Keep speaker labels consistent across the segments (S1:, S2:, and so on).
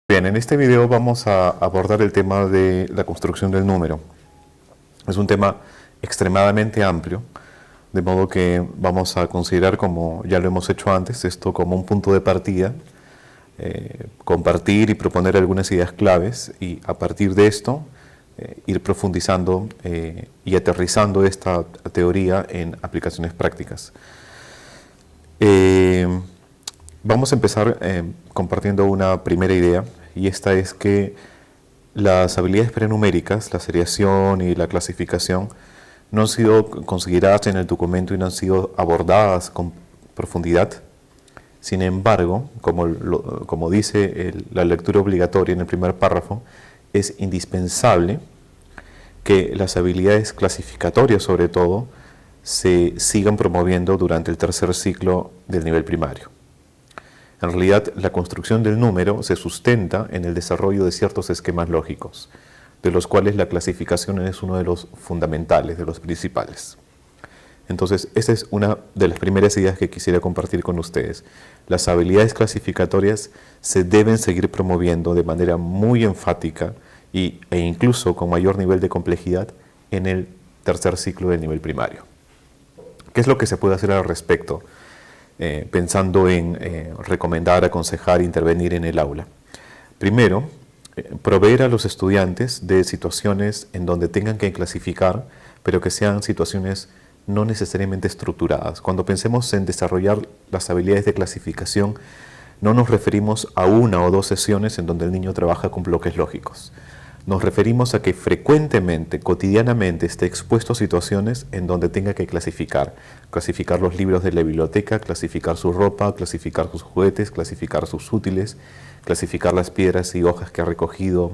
S1: Bien, en este video vamos a abordar el tema de la construcción del número. Es un tema extremadamente amplio, de modo que vamos a considerar, como ya lo hemos hecho antes, esto como un punto de partida, compartir y proponer algunas ideas claves y a partir de esto ir profundizando y aterrizando esta teoría en aplicaciones prácticas. Vamos a empezar compartiendo una primera idea, y esta es que las habilidades prenuméricas, la seriación y la clasificación, no han sido consideradas en el documento y no han sido abordadas con profundidad. Sin embargo, como dice la lectura obligatoria en el primer párrafo, es indispensable que las habilidades clasificatorias, sobre todo, se sigan promoviendo durante el tercer ciclo del nivel primario. En realidad, la construcción del número se sustenta en el desarrollo de ciertos esquemas lógicos, de los cuales la clasificación es uno de los fundamentales, de los principales. Entonces, esa es una de las primeras ideas que quisiera compartir con ustedes. Las habilidades clasificatorias se deben seguir promoviendo de manera muy enfática e incluso con mayor nivel de complejidad en el tercer ciclo del nivel primario. ¿Qué es lo que se puede hacer al respecto? Pensando en recomendar, aconsejar, intervenir en el aula. Primero, proveer a los estudiantes de situaciones en donde tengan que clasificar, pero que sean situaciones no necesariamente estructuradas. Cuando pensemos en desarrollar las habilidades de clasificación, no nos referimos a una o dos sesiones en donde el niño trabaja con bloques lógicos. Nos referimos a que frecuentemente, cotidianamente, esté expuesto a situaciones en donde tenga que clasificar los libros de la biblioteca, clasificar su ropa, clasificar sus juguetes, clasificar sus útiles, clasificar las piedras y hojas que ha recogido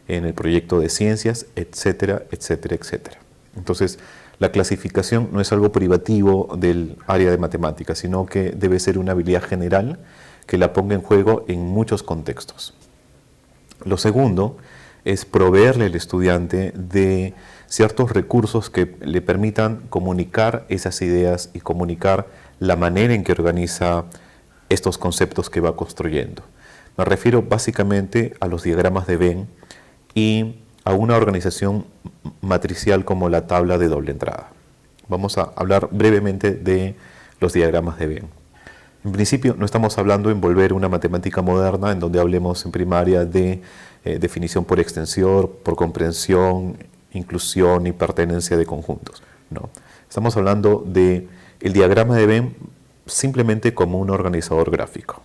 S1: en el proyecto de ciencias, etcétera, etcétera, etcétera. Entonces, la clasificación no es algo privativo del área de matemáticas, sino que debe ser una habilidad general que la ponga en juego en muchos contextos. Lo segundo es proveerle al estudiante de ciertos recursos que le permitan comunicar esas ideas y comunicar la manera en que organiza estos conceptos que va construyendo. Me refiero básicamente a los diagramas de Venn y a una organización matricial como la tabla de doble entrada. Vamos a hablar brevemente de los diagramas de Venn. En principio, no estamos hablando en volver una matemática moderna en donde hablemos en primaria de definición por extensión, por comprensión, inclusión y pertenencia de conjuntos. No, estamos hablando del diagrama de Venn simplemente como un organizador gráfico.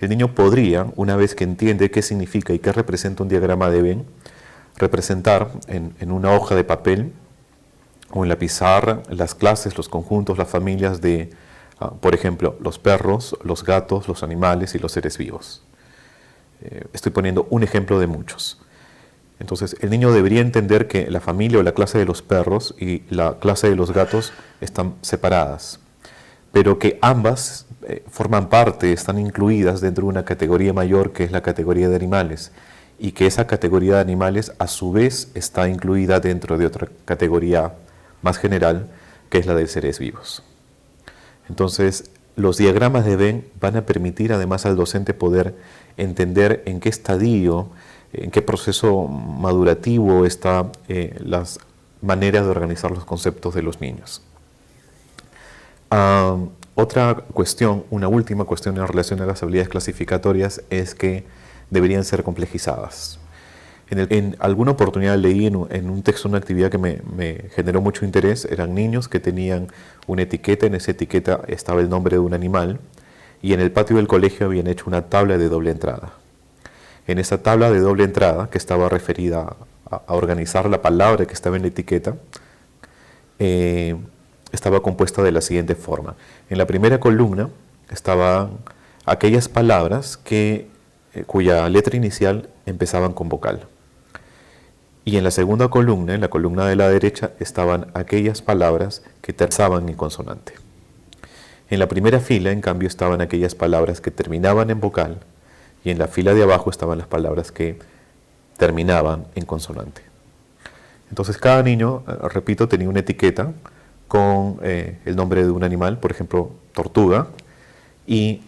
S1: El niño podría, una vez que entiende qué significa y qué representa un diagrama de Venn, representar en una hoja de papel o en la pizarra las clases, los conjuntos, las familias de, por ejemplo, los perros, los gatos, los animales y los seres vivos. Estoy poniendo un ejemplo de muchos. Entonces, el niño debería entender que la familia o la clase de los perros y la clase de los gatos están separadas, pero que ambas forman parte, están incluidas dentro de una categoría mayor que es la categoría de animales, y que esa categoría de animales a su vez está incluida dentro de otra categoría más general que es la de seres vivos. Entonces, los diagramas de Venn van a permitir además al docente poder entender en qué estadio, en qué proceso madurativo están las maneras de organizar los conceptos de los niños. Otra cuestión, una última cuestión en relación a las habilidades clasificatorias es que deberían ser complejizadas. En alguna oportunidad leí en un texto una actividad que me generó mucho interés. Eran niños que tenían una etiqueta, en esa etiqueta estaba el nombre de un animal y en el patio del colegio habían hecho una tabla de doble entrada. En esa tabla de doble entrada, que estaba referida a organizar la palabra que estaba en la etiqueta, estaba compuesta de la siguiente forma. En la primera columna estaban aquellas palabras cuya letra inicial empezaban con vocal. Y en la segunda columna, en la columna de la derecha, estaban aquellas palabras que terminaban en consonante. En la primera fila, en cambio, estaban aquellas palabras que terminaban en vocal y en la fila de abajo estaban las palabras que terminaban en consonante. Entonces cada niño, repito, tenía una etiqueta con el nombre de un animal, por ejemplo, tortuga, y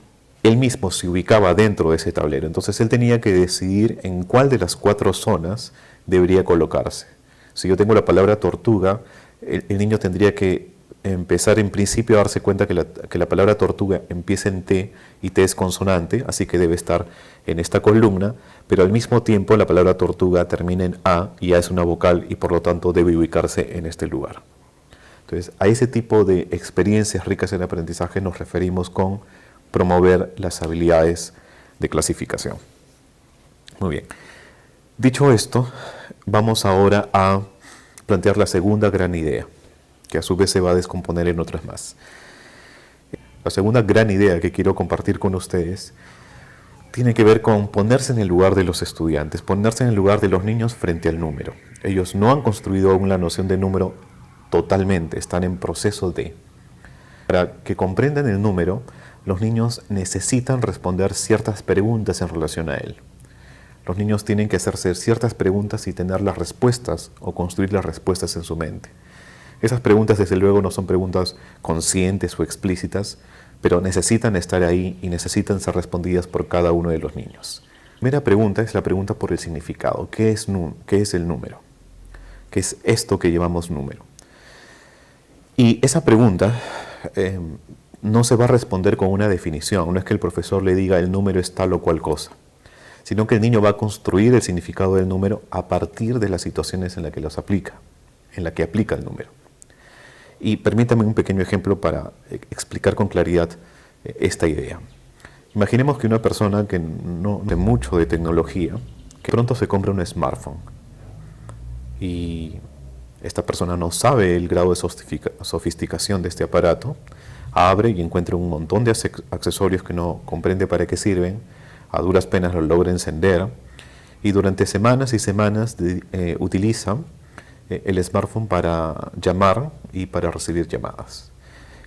S1: él mismo se ubicaba dentro de ese tablero. Entonces él tenía que decidir en cuál de las 4 zonas debería colocarse. Si yo tengo la palabra tortuga, el niño tendría que empezar en principio a darse cuenta que la palabra tortuga empieza en T y T es consonante, así que debe estar en esta columna, pero al mismo tiempo la palabra tortuga termina en A y A es una vocal y por lo tanto debe ubicarse en este lugar. Entonces, a ese tipo de experiencias ricas en aprendizaje nos referimos con promover las habilidades de clasificación. Muy bien. Dicho esto, vamos ahora a plantear la segunda gran idea, que a su vez se va a descomponer en otras más. La segunda gran idea que quiero compartir con ustedes tiene que ver con ponerse en el lugar de los estudiantes, ponerse en el lugar de los niños frente al número. Ellos no han construido aún la noción de número totalmente, están en proceso de. Para que comprendan el número, los niños necesitan responder ciertas preguntas en relación a él. Los niños tienen que hacerse ciertas preguntas y tener las respuestas o construir las respuestas en su mente. Esas preguntas, desde luego, no son preguntas conscientes o explícitas, pero necesitan estar ahí y necesitan ser respondidas por cada uno de los niños. La primera pregunta es la pregunta por el significado. ¿Qué es el número? ¿Qué es esto que llamamos número? Y esa pregunta no se va a responder con una definición. No es que el profesor le diga el número es tal o cual cosa, sino que el niño va a construir el significado del número a partir de las situaciones en las que los aplica, en la que aplica el número. Y permítame un pequeño ejemplo para explicar con claridad esta idea. Imaginemos que una persona que no sabe mucho de tecnología, que pronto se compra un smartphone. Y esta persona no sabe el grado de sofisticación de este aparato, abre y encuentra un montón de accesorios que no comprende para qué sirven, a duras penas lo logra encender, y durante semanas y semanas utiliza el smartphone para llamar y para recibir llamadas.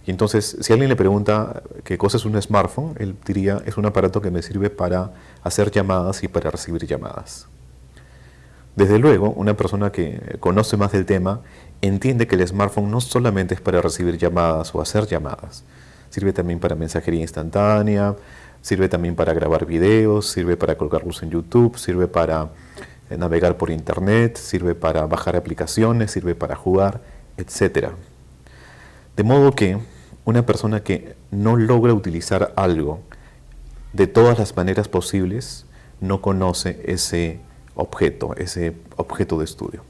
S1: Y entonces, si alguien le pregunta qué cosa es un smartphone, él diría, es un aparato que me sirve para hacer llamadas y para recibir llamadas. Desde luego, una persona que conoce más del tema entiende que el smartphone no solamente es para recibir llamadas o hacer llamadas, sirve también para mensajería instantánea, sirve también para grabar videos, sirve para colgarlos en YouTube, sirve para navegar por internet, sirve para bajar aplicaciones, sirve para jugar, etc. De modo que una persona que no logra utilizar algo de todas las maneras posibles no conoce ese objeto de estudio.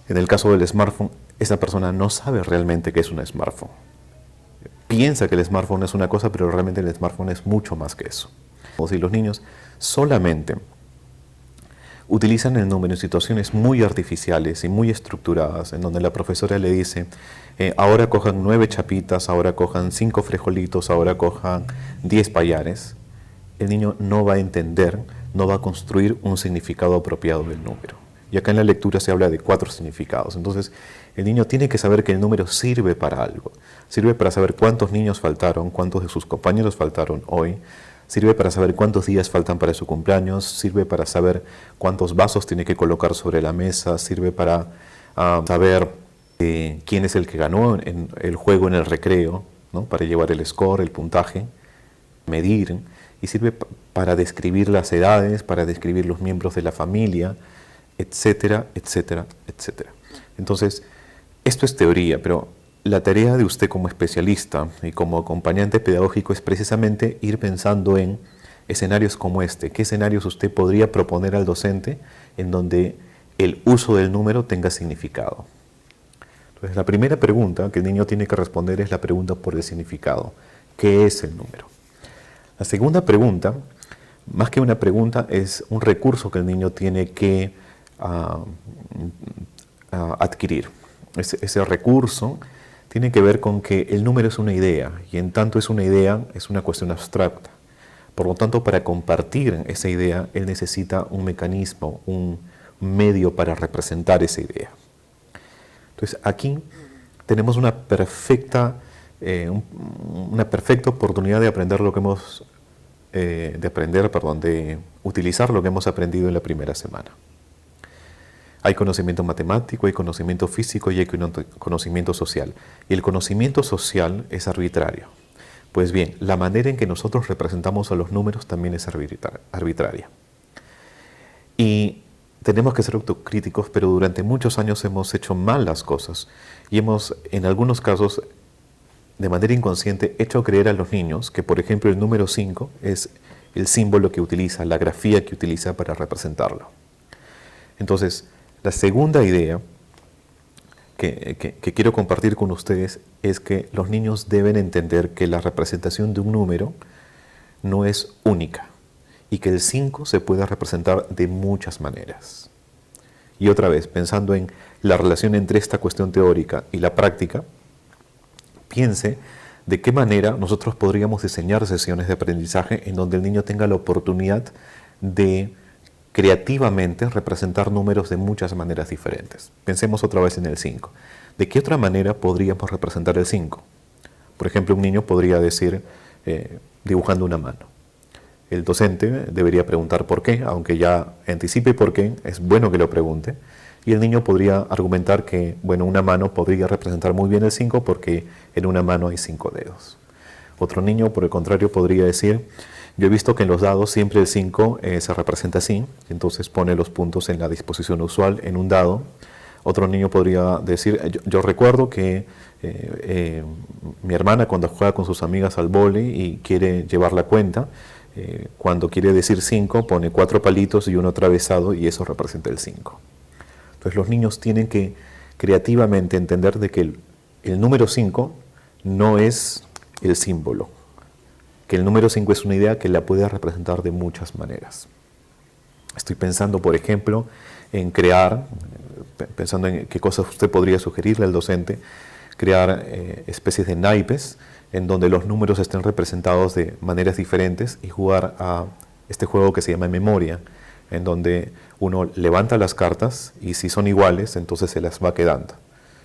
S1: En el caso del smartphone, esa persona no sabe realmente qué es un smartphone. Piensa que el smartphone es una cosa, pero realmente el smartphone es mucho más que eso. O si los niños solamente utilizan el número en situaciones muy artificiales y muy estructuradas, en donde la profesora le dice, ahora cojan 9 chapitas, ahora cojan 5 frijolitos, ahora cojan 10 payares, el niño no va a entender, no va a construir un significado apropiado del número. Y acá en la lectura se habla de 4 significados. Entonces, el niño tiene que saber que el número sirve para algo. Sirve para saber cuántos niños faltaron, cuántos de sus compañeros faltaron hoy. Sirve para saber cuántos días faltan para su cumpleaños. Sirve para saber cuántos vasos tiene que colocar sobre la mesa. Sirve para saber quién es el que ganó en el juego en el recreo, ¿no? Para llevar el score, el puntaje, medir. Y sirve para describir las edades, para describir los miembros de la familia, etcétera, etcétera, etcétera. Entonces, esto es teoría, pero la tarea de usted como especialista y como acompañante pedagógico es precisamente ir pensando en escenarios como este. ¿Qué escenarios usted podría proponer al docente en donde el uso del número tenga significado? Entonces, la primera pregunta que el niño tiene que responder es la pregunta por el significado. ¿Qué es el número? La segunda pregunta, más que una pregunta, es un recurso que el niño tiene que adquirir. Ese recurso tiene que ver con que el número es una idea, y en tanto es una idea, es una cuestión abstracta. Por lo tanto, para compartir esa idea, él necesita un mecanismo, un medio para representar esa idea. Entonces, aquí tenemos una perfecta oportunidad de aprender lo que hemos de utilizar lo que hemos aprendido en la primera semana. Hay conocimiento matemático, hay conocimiento físico y hay conocimiento social. Y el conocimiento social es arbitrario. Pues bien, la manera en que nosotros representamos a los números también es arbitraria. Y tenemos que ser autocríticos, pero durante muchos años hemos hecho mal las cosas y hemos, en algunos casos, de manera inconsciente, hecho creer a los niños que, por ejemplo, el número 5 es el símbolo que utiliza, la grafía que utiliza para representarlo. Entonces, la segunda idea que quiero compartir con ustedes es que los niños deben entender que la representación de un número no es única y que el 5 se puede representar de muchas maneras. Y otra vez, pensando en la relación entre esta cuestión teórica y la práctica, piense de qué manera nosotros podríamos diseñar sesiones de aprendizaje en donde el niño tenga la oportunidad de creativamente representar números de muchas maneras diferentes. Pensemos otra vez en el 5. ¿De qué otra manera podríamos representar el 5? Por ejemplo, un niño podría decir dibujando una mano. El docente debería preguntar por qué, aunque ya anticipe por qué, es bueno que lo pregunte. Y el niño podría argumentar que, bueno, una mano podría representar muy bien el 5 porque en una mano hay 5 dedos. Otro niño, por el contrario, podría decir, yo he visto que en los dados siempre el 5 se representa así, entonces pone los puntos en la disposición usual en un dado. Otro niño podría decir, yo recuerdo que mi hermana cuando juega con sus amigas al vóley y quiere llevar la cuenta, cuando quiere decir 5 pone 4 palitos y uno atravesado y eso representa el 5. Entonces los niños tienen que creativamente entender de que el número 5 no es el símbolo, que el número 5 es una idea que la puede representar de muchas maneras. Estoy pensando, por ejemplo, en crear, pensando en qué cosas usted podría sugerirle al docente, crear especies de naipes en donde los números estén representados de maneras diferentes y jugar a este juego que se llama memoria, en donde uno levanta las cartas y si son iguales, entonces se las va quedando.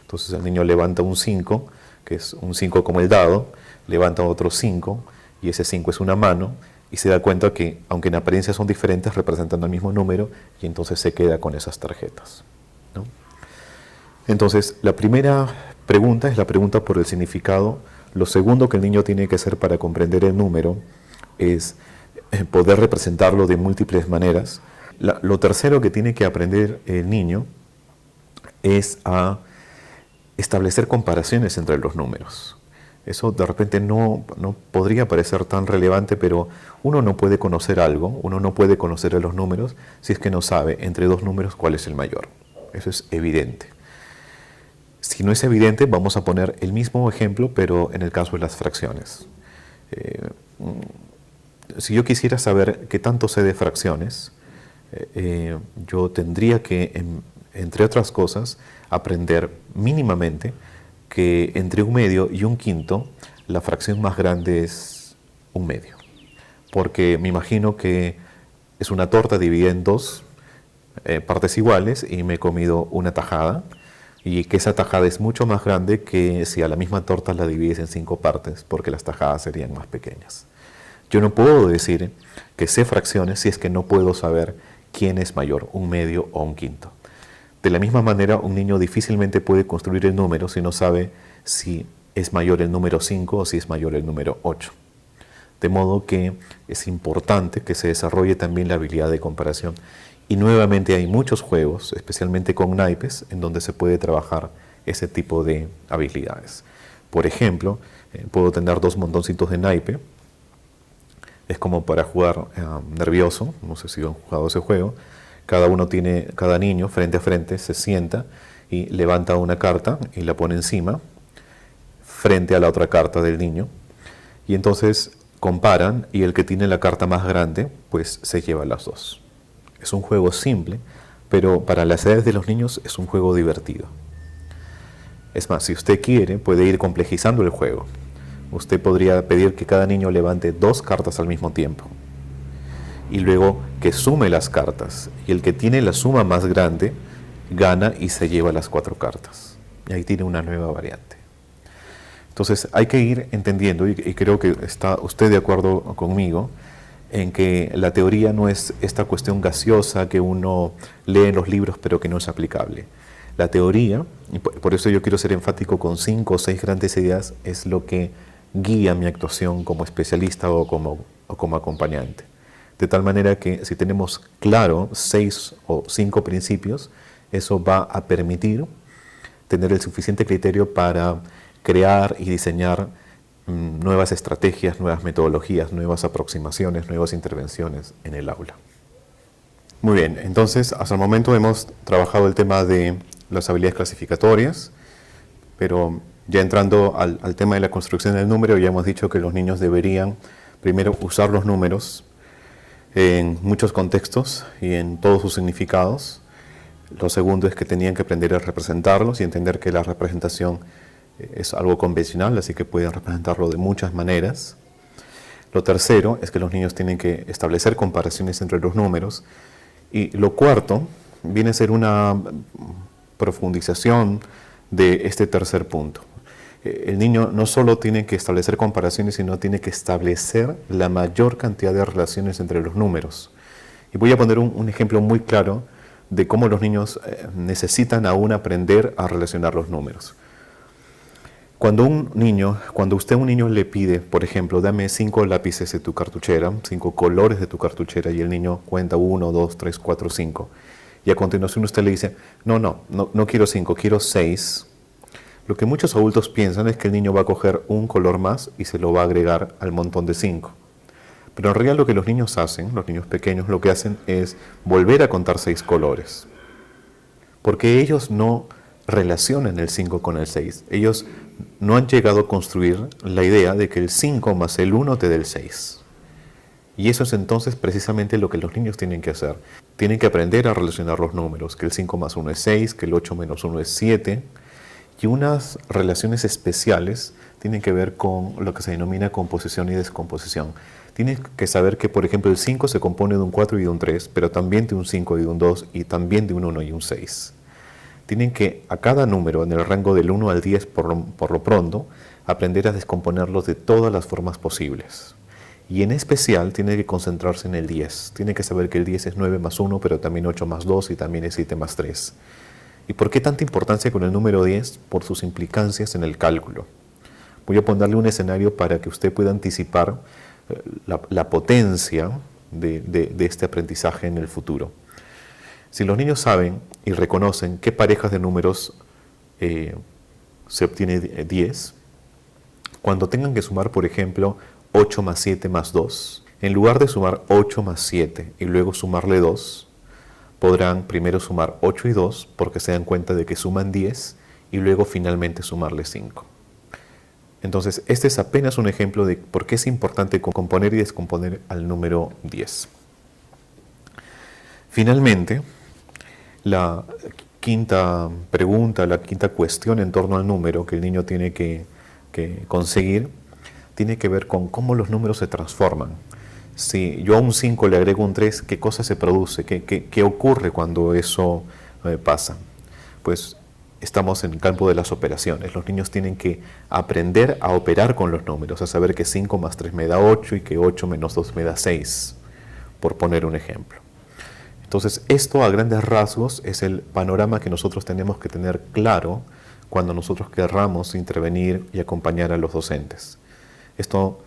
S1: Entonces el niño levanta un 5, que es un 5 como el dado, levanta otro 5 y ese 5 es una mano y se da cuenta que, aunque en apariencia son diferentes, representan el mismo número y entonces se queda con esas tarjetas, ¿no? Entonces, la primera pregunta es la pregunta por el significado. Lo segundo que el niño tiene que hacer para comprender el número es poder representarlo de múltiples maneras. Lo tercero que tiene que aprender el niño es a establecer comparaciones entre los números. Eso de repente no podría parecer tan relevante, pero uno no puede conocer algo, uno no puede conocer a los números si es que no sabe entre dos números cuál es el mayor. Eso es evidente. Si no es evidente, vamos a poner el mismo ejemplo, pero en el caso de las fracciones. Si yo quisiera saber qué tanto sé de fracciones, yo tendría que, entre otras cosas, aprender mínimamente que entre un medio y un quinto, la fracción más grande es un medio. Porque me imagino que es una torta dividida en dos partes iguales y me he comido una tajada, y que esa tajada es mucho más grande que si a la misma torta la divides en 5 partes, porque las tajadas serían más pequeñas. Yo no puedo decir que sé fracciones si es que no puedo saber quién es mayor, un medio o un quinto. De la misma manera, un niño difícilmente puede construir el número si no sabe si es mayor el número 5 o si es mayor el número 8. De modo que es importante que se desarrolle también la habilidad de comparación. Y nuevamente hay muchos juegos, especialmente con naipes, en donde se puede trabajar ese tipo de habilidades. Por ejemplo, puedo tener 2 montoncitos de naipe. Es como para jugar nervioso, no sé si han jugado ese juego. Cada niño frente a frente se sienta y levanta una carta y la pone encima, frente a la otra carta del niño. Y entonces comparan y el que tiene la carta más grande, pues se lleva las dos. Es un juego simple, pero para las edades de los niños es un juego divertido. Es más, si usted quiere, puede ir complejizando el juego. Usted podría pedir que cada niño levante 2 cartas al mismo tiempo y luego que sume las cartas, y el que tiene la suma más grande gana y se lleva las 4 cartas. Y ahí tiene una nueva variante. Entonces hay que ir entendiendo, y creo que está usted de acuerdo conmigo, en que la teoría no es esta cuestión gaseosa que uno lee en los libros pero que no es aplicable. La teoría, y por eso yo quiero ser enfático con 5 o 6 grandes ideas, es lo que guía mi actuación como especialista o como acompañante. De tal manera que si tenemos claro 6 o 5 principios, eso va a permitir tener el suficiente criterio para crear y diseñar nuevas estrategias, nuevas metodologías, nuevas aproximaciones, nuevas intervenciones en el aula. Muy bien, entonces hasta el momento hemos trabajado el tema de las habilidades clasificatorias, pero ya entrando al tema de la construcción del número, ya hemos dicho que los niños deberían primero usar los números en muchos contextos y en todos sus significados. Lo segundo es que tenían que aprender a representarlos y entender que la representación es algo convencional, así que pueden representarlo de muchas maneras. Lo tercero es que los niños tienen que establecer comparaciones entre los números. Y lo cuarto viene a ser una profundización de este tercer punto. El niño no solo tiene que establecer comparaciones, sino tiene que establecer la mayor cantidad de relaciones entre los números. Y voy a poner un ejemplo muy claro de cómo los niños necesitan aún aprender a relacionar los números. Cuando usted a un niño le pide, por ejemplo, dame 5 lápices de tu cartuchera, 5 colores de tu cartuchera, y el niño cuenta 1, 2, 3, 4, 5, y a continuación usted le dice, no quiero 5, quiero 6, lo que muchos adultos piensan es que el niño va a coger un color más y se lo va a agregar al montón de 5. Pero en realidad lo que los niños hacen, los niños pequeños, lo que hacen es volver a contar 6 colores. Porque ellos no relacionan el 5 con el 6. Ellos no han llegado a construir la idea de que el 5 más el 1 te dé el 6. Y eso es entonces precisamente lo que los niños tienen que hacer. Tienen que aprender a relacionar los números, que el 5 más 1 es 6, que el 8 menos 1 es 7. Y unas relaciones especiales tienen que ver con lo que se denomina composición y descomposición. Tienes que saber que, por ejemplo, el 5 se compone de un 4 y de un 3, pero también de un 5 y de un 2, y también de un 1 y un 6. Tienen que, a cada número, en el rango del 1 al 10 por lo pronto, aprender a descomponerlos de todas las formas posibles. Y en especial, tiene que concentrarse en el 10. Tiene que saber que el 10 es 9 más 1, pero también 8 más 2 y también es 7 más 3. ¿Y por qué tanta importancia con el número 10? Por sus implicancias en el cálculo. Voy a ponerle un escenario para que usted pueda anticipar la potencia de este aprendizaje en el futuro. Si los niños saben y reconocen qué parejas de números se obtiene 10, cuando tengan que sumar, por ejemplo, 8 más 7 más 2, en lugar de sumar 8 más 7 y luego sumarle 2, podrán primero sumar 8 y 2 porque se dan cuenta de que suman 10 y luego finalmente sumarle 5. Entonces, este es apenas un ejemplo de por qué es importante componer y descomponer al número 10. Finalmente, la quinta pregunta, la quinta cuestión en torno al número que el niño tiene que conseguir, tiene que ver con cómo los números se transforman. Si yo a un 5 le agrego un 3, ¿qué cosa se produce? ¿Qué ocurre cuando eso pasa? Pues estamos en el campo de las operaciones. Los niños tienen que aprender a operar con los números, a saber que 5 más 3 me da 8 y que 8 menos 2 me da 6, por poner un ejemplo. Entonces, esto a grandes rasgos es el panorama que nosotros tenemos que tener claro cuando nosotros querramos intervenir y acompañar a los docentes. Esto,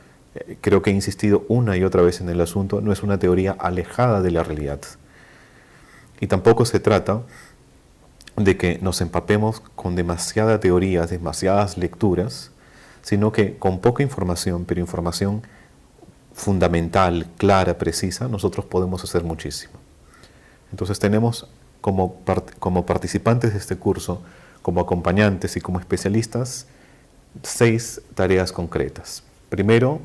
S1: creo que he insistido una y otra vez en el asunto, no es una teoría alejada de la realidad. Y tampoco se trata de que nos empapemos con demasiada teoría, demasiadas lecturas, sino que con poca información, pero información fundamental, clara, precisa, nosotros podemos hacer muchísimo. Entonces tenemos como participantes de este curso, como acompañantes y como especialistas, 6 tareas concretas. Primero,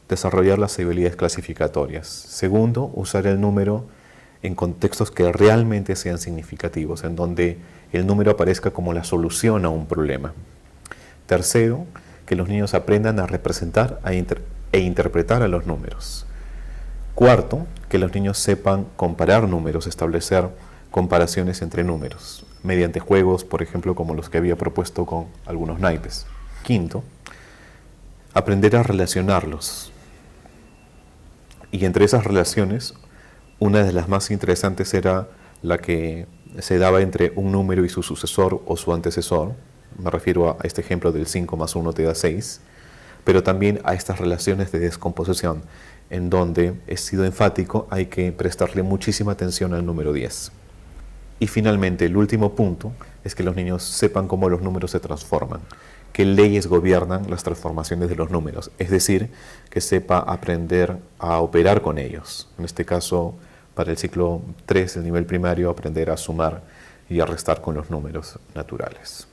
S1: desarrollar las habilidades clasificatorias. Segundo, usar el número en contextos que realmente sean significativos, en donde el número aparezca como la solución a un problema. Tercero, que los niños aprendan a representar e interpretar a los números. Cuarto, que los niños sepan comparar números, establecer comparaciones entre números, mediante juegos, por ejemplo, como los que había propuesto con algunos naipes. Quinto, aprender a relacionarlos. Y entre esas relaciones, una de las más interesantes era la que se daba entre un número y su sucesor o su antecesor. Me refiero a este ejemplo del 5 más 1 te da 6. pero también a estas relaciones de descomposición, en donde he sido enfático, hay que prestarle muchísima atención al número 10. Y finalmente, el último punto es que los niños sepan cómo los números se transforman, qué leyes gobiernan las transformaciones de los números, es decir, que sepa aprender a operar con ellos. En este caso, para el ciclo 3, el nivel primario, aprender a sumar y a restar con los números naturales.